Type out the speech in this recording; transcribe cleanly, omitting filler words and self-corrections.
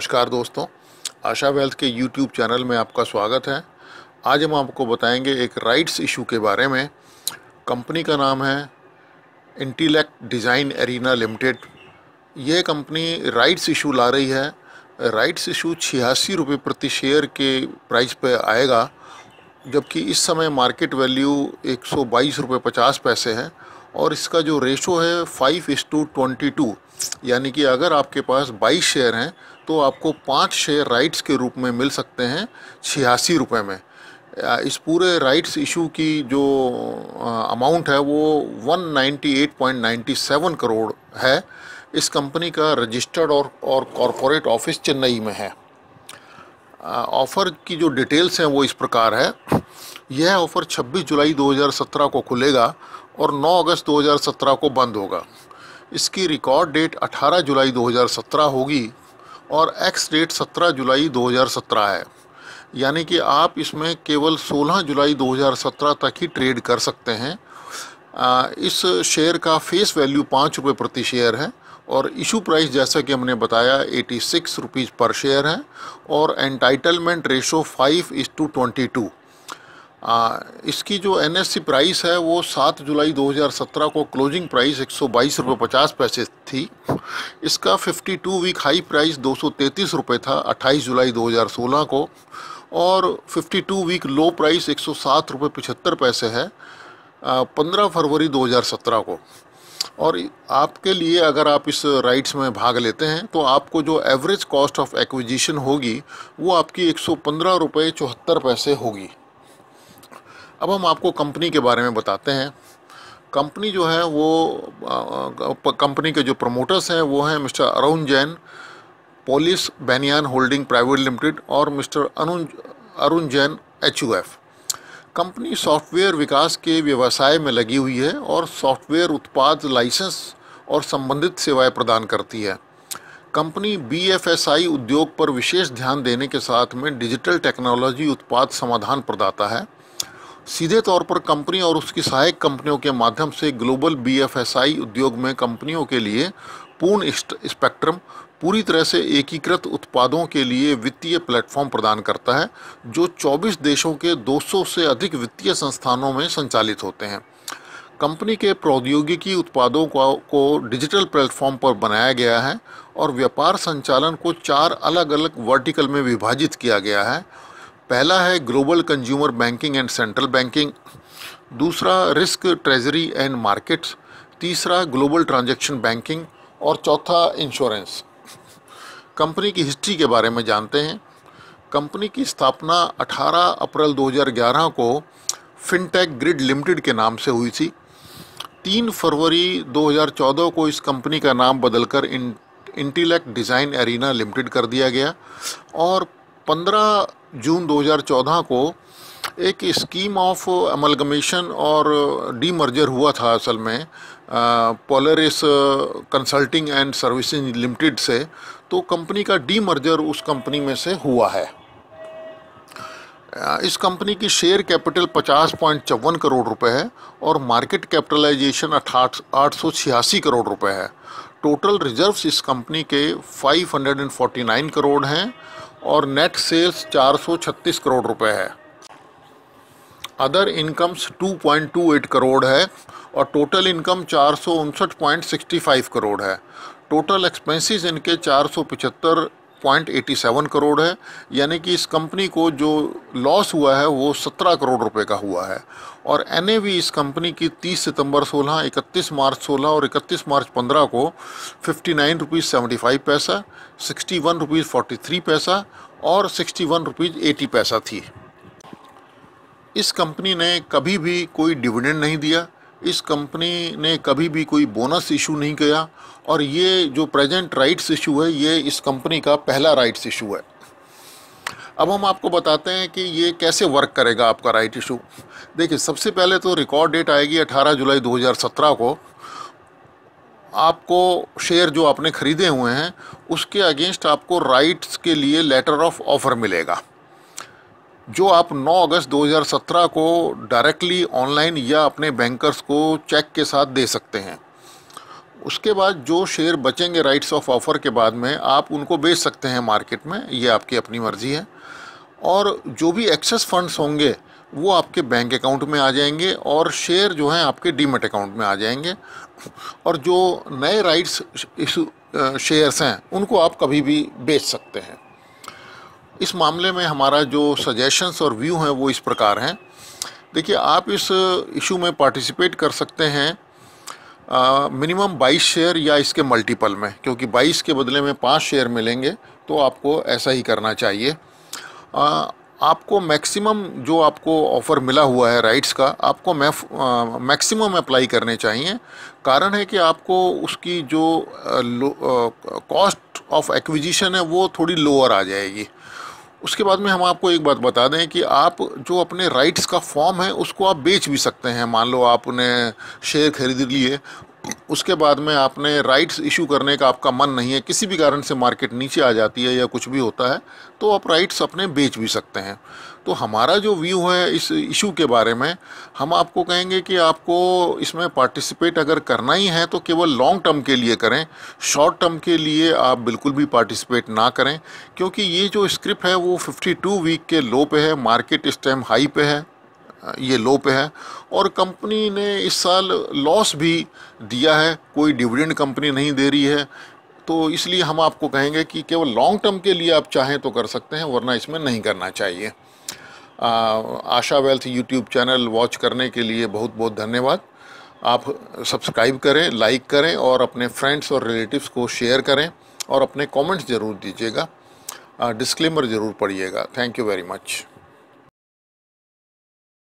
नमस्कार दोस्तों, आशा वेल्थ के यूट्यूब चैनल में आपका स्वागत है। आज हम आपको बताएंगे एक राइट्स इशू के बारे में। कंपनी का नाम है इंटेलेक्ट डिज़ाइन एरिना लिमिटेड। ये कंपनी राइट्स इशू ला रही है। राइट्स इशू 86 रुपये प्रति शेयर के प्राइस पे आएगा, जबकि इस समय मार्केट वैल्यू 122 रुपये 50 पैसे है और इसका जो रेशो है 5:22, यानी कि अगर आपके पास 22 शेयर हैं तो आपको 5 शेयर राइट्स के रूप में मिल सकते हैं 86 रुपये में। इस पूरे राइट्स इशू की जो अमाउंट है वो 198.97 करोड़ है। इस कंपनी का रजिस्टर्ड और कॉरपोरेट ऑफिस चेन्नई में है। ऑफ़र की जो डिटेल्स हैं वो इस प्रकार है। यह ऑफ़र 26 जुलाई 2017 को खुलेगा और 9 अगस्त 2017 को बंद होगा। इसकी रिकॉर्ड डेट 18 जुलाई 2017 होगी और एक्स डेट 17 जुलाई 2017 है, यानी कि आप इसमें केवल 16 जुलाई 2017 तक ही ट्रेड कर सकते हैं। इस शेयर का फेस वैल्यू 5 रुपये प्रति शेयर है और इशू प्राइस जैसा कि हमने बताया 86 रुपीज़ पर शेयर है और एंटाइटलमेंट रेशो 5:22। इसकी जो NSE प्राइस है वो 7 जुलाई 2017 को क्लोजिंग प्राइस 122 रुपये 50 पैसे थी। इसका 52 वीक हाई प्राइस 233 रुपये था 28 जुलाई 2016 को और 52 वीक लो प्राइस 107 रुपये 75 पैसे है 15 फरवरी 2017 को। और आपके लिए अगर आप इस राइट्स में भाग लेते हैं तो आपको जो एवरेज कॉस्ट ऑफ एक्विजिशन होगी वो आपकी 115 रुपये 74 पैसे होगी। अब हम आपको कंपनी के बारे में बताते हैं। कंपनी जो है वो कंपनी के जो प्रमोटर्स हैं वो हैं मिस्टर अरुण जैन, पोलिस बैनियान होल्डिंग प्राइवेट लिमिटेड और mister Arun Jain HUF। Company software विकास के व्यवसाय में लगी हुई है और सॉफ्टवेयर उत्पाद लाइसेंस और संबंधित सेवाएं प्रदान करती है। कंपनी BFSI उद्योग पर विशेष ध्यान देने के साथ में डिजिटल टेक्नोलॉजी उत्पाद समाधान प्रदाता है। सीधे तौर पर कंपनी और उसकी सहायक कंपनियों के माध्यम से ग्लोबल BFSI उद्योग में कंपनियों के लिए पूर्ण स्पेक्ट्रम पूरी तरह से एकीकृत उत्पादों के लिए वित्तीय प्लेटफॉर्म प्रदान करता है, जो 24 देशों के 200 से अधिक वित्तीय संस्थानों में संचालित होते हैं। कंपनी के प्रौद्योगिकी उत्पादों को डिजिटल प्लेटफॉर्म पर बनाया गया है और व्यापार संचालन को 4 अलग अलग वर्टिकल में विभाजित किया गया है। पहला है global consumer banking and central banking, दूसरा रिस्क ट्रेजरी एंड मार्केट्स, तीसरा ग्लोबल ट्रांजैक्शन बैंकिंग और चौथा इंश्योरेंस। कंपनी की हिस्ट्री के बारे में जानते हैं। कंपनी की स्थापना 18 अप्रैल 2011 को फिनटेक ग्रिड लिमिटेड के नाम से हुई थी। 3 फरवरी 2014 को इस कंपनी का नाम बदलकर इंटेलेक्ट डिज़ाइन एरिना लिमिटेड कर दिया गया और 15 जून 2014 को एक स्कीम ऑफ अमलगमेशन और डीमर्जर हुआ था असल में Polaris consulting and services limited से। तो कंपनी का डीमर्जर उस कंपनी में से हुआ है। इस कंपनी की शेयर कैपिटल 50.54 करोड़ रुपए है और मार्केट कैपिटलाइजेशन 886 करोड़ रुपए है। टोटल रिजर्व्स इस कंपनी के 549 करोड़ हैं और नेट सेल्स 436 करोड़ रुपए है। अदर इनकम्स 2.28 करोड़ है और टोटल इनकम 459.65 करोड़ है। टोटल एक्सपेंसेस इनके 475.87 करोड़ है, यानी कि इस कंपनी को जो लॉस हुआ है वो 17 करोड़ रुपए का हुआ है। और NAV इस कंपनी की 30 सितंबर 16, 31 मार्च 16 और 31 मार्च 15 को 59 रुपीज़ 75 पैसा, 61 रुपीज़ 43 पैसा और 61 रुपीज़ 80 पैसा थी। इस कंपनी ने कभी भी कोई डिविडेंड नहीं दिया, इस कंपनी ने कभी भी कोई बोनस इशू नहीं किया और ये जो प्रेजेंट राइट्स इशू है ये इस कंपनी का पहला राइट्स इशू है। अब हम आपको बताते हैं कि ये कैसे वर्क करेगा आपका राइट इशू। देखिए, सबसे पहले तो रिकॉर्ड डेट आएगी 18 जुलाई 2017 को। आपको शेयर जो आपने ख़रीदे हुए हैं उसके अगेंस्ट आपको राइट्स के लिए लेटर ऑफ ऑफ़र मिलेगा, जो आप 9 अगस्त 2017 को डायरेक्टली ऑनलाइन या अपने बैंकर्स को चेक के साथ दे सकते हैं। उसके बाद जो शेयर बचेंगे राइट्स ऑफ ऑफ़र के बाद में, आप उनको बेच सकते हैं मार्केट में, ये आपकी अपनी मर्ज़ी है। और जो भी एक्सेस फंड्स होंगे वो आपके बैंक अकाउंट में आ जाएंगे और शेयर जो हैं आपके डीमैट अकाउंट में आ जाएंगे। और जो नए राइट्स इशू शेयर्स हैं उनको आप कभी भी बेच सकते हैं। इस मामले में हमारा जो सजेशंस और व्यू हैं वो इस प्रकार हैं। देखिए, आप इस इशू में पार्टिसिपेट कर सकते हैं मिनिमम 22 शेयर या इसके मल्टीपल में, क्योंकि 22 के बदले में 5 शेयर मिलेंगे, तो आपको ऐसा ही करना चाहिए। आपको मैक्सिमम जो आपको ऑफ़र मिला हुआ है राइट्स का, आपको मैक्सिमम अप्लाई करने चाहिए। कारण है कि आपको उसकी जो कॉस्ट ऑफ एक्विजिशन है वो थोड़ी लोअर आ जाएगी। उसके बाद में हम आपको एक बात बता दें कि आप जो अपने राइट्स का फॉर्म है उसको आप बेच भी सकते हैं। मान लो आपने शेयर खरीद लिए, उसके बाद में आपने राइट्स इशू करने का आपका मन नहीं है, किसी भी कारण से मार्केट नीचे आ जाती है या कुछ भी होता है, तो आप राइट्स अपने बेच भी सकते हैं। तो हमारा जो व्यू है इस इशू के बारे में, हम आपको कहेंगे कि आपको इसमें पार्टिसिपेट अगर करना ही है तो केवल लॉन्ग टर्म के लिए करें। शॉर्ट टर्म के लिए आप बिल्कुल भी पार्टिसिपेट ना करें, क्योंकि ये जो स्क्रिप्ट है वो 52 वीक के लो पे है, मार्केट इस टाइम हाई पे है, ये लो पे है। और कंपनी ने इस साल लॉस भी दिया है, कोई डिविडेंड कंपनी नहीं दे रही है। तो इसलिए हम आपको कहेंगे कि केवल लॉन्ग टर्म के लिए आप चाहें तो कर सकते हैं, वरना इसमें नहीं करना चाहिए। आशा वेल्थ यूट्यूब चैनल वॉच करने के लिए बहुत बहुत धन्यवाद। आप सब्सक्राइब करें, लाइक करें और अपने फ्रेंड्स और रिलेटिव्स को शेयर करें और अपने कमेंट्स ज़रूर दीजिएगा। डिस्क्लेमर ज़रूर पढ़िएगा। Thank you very much.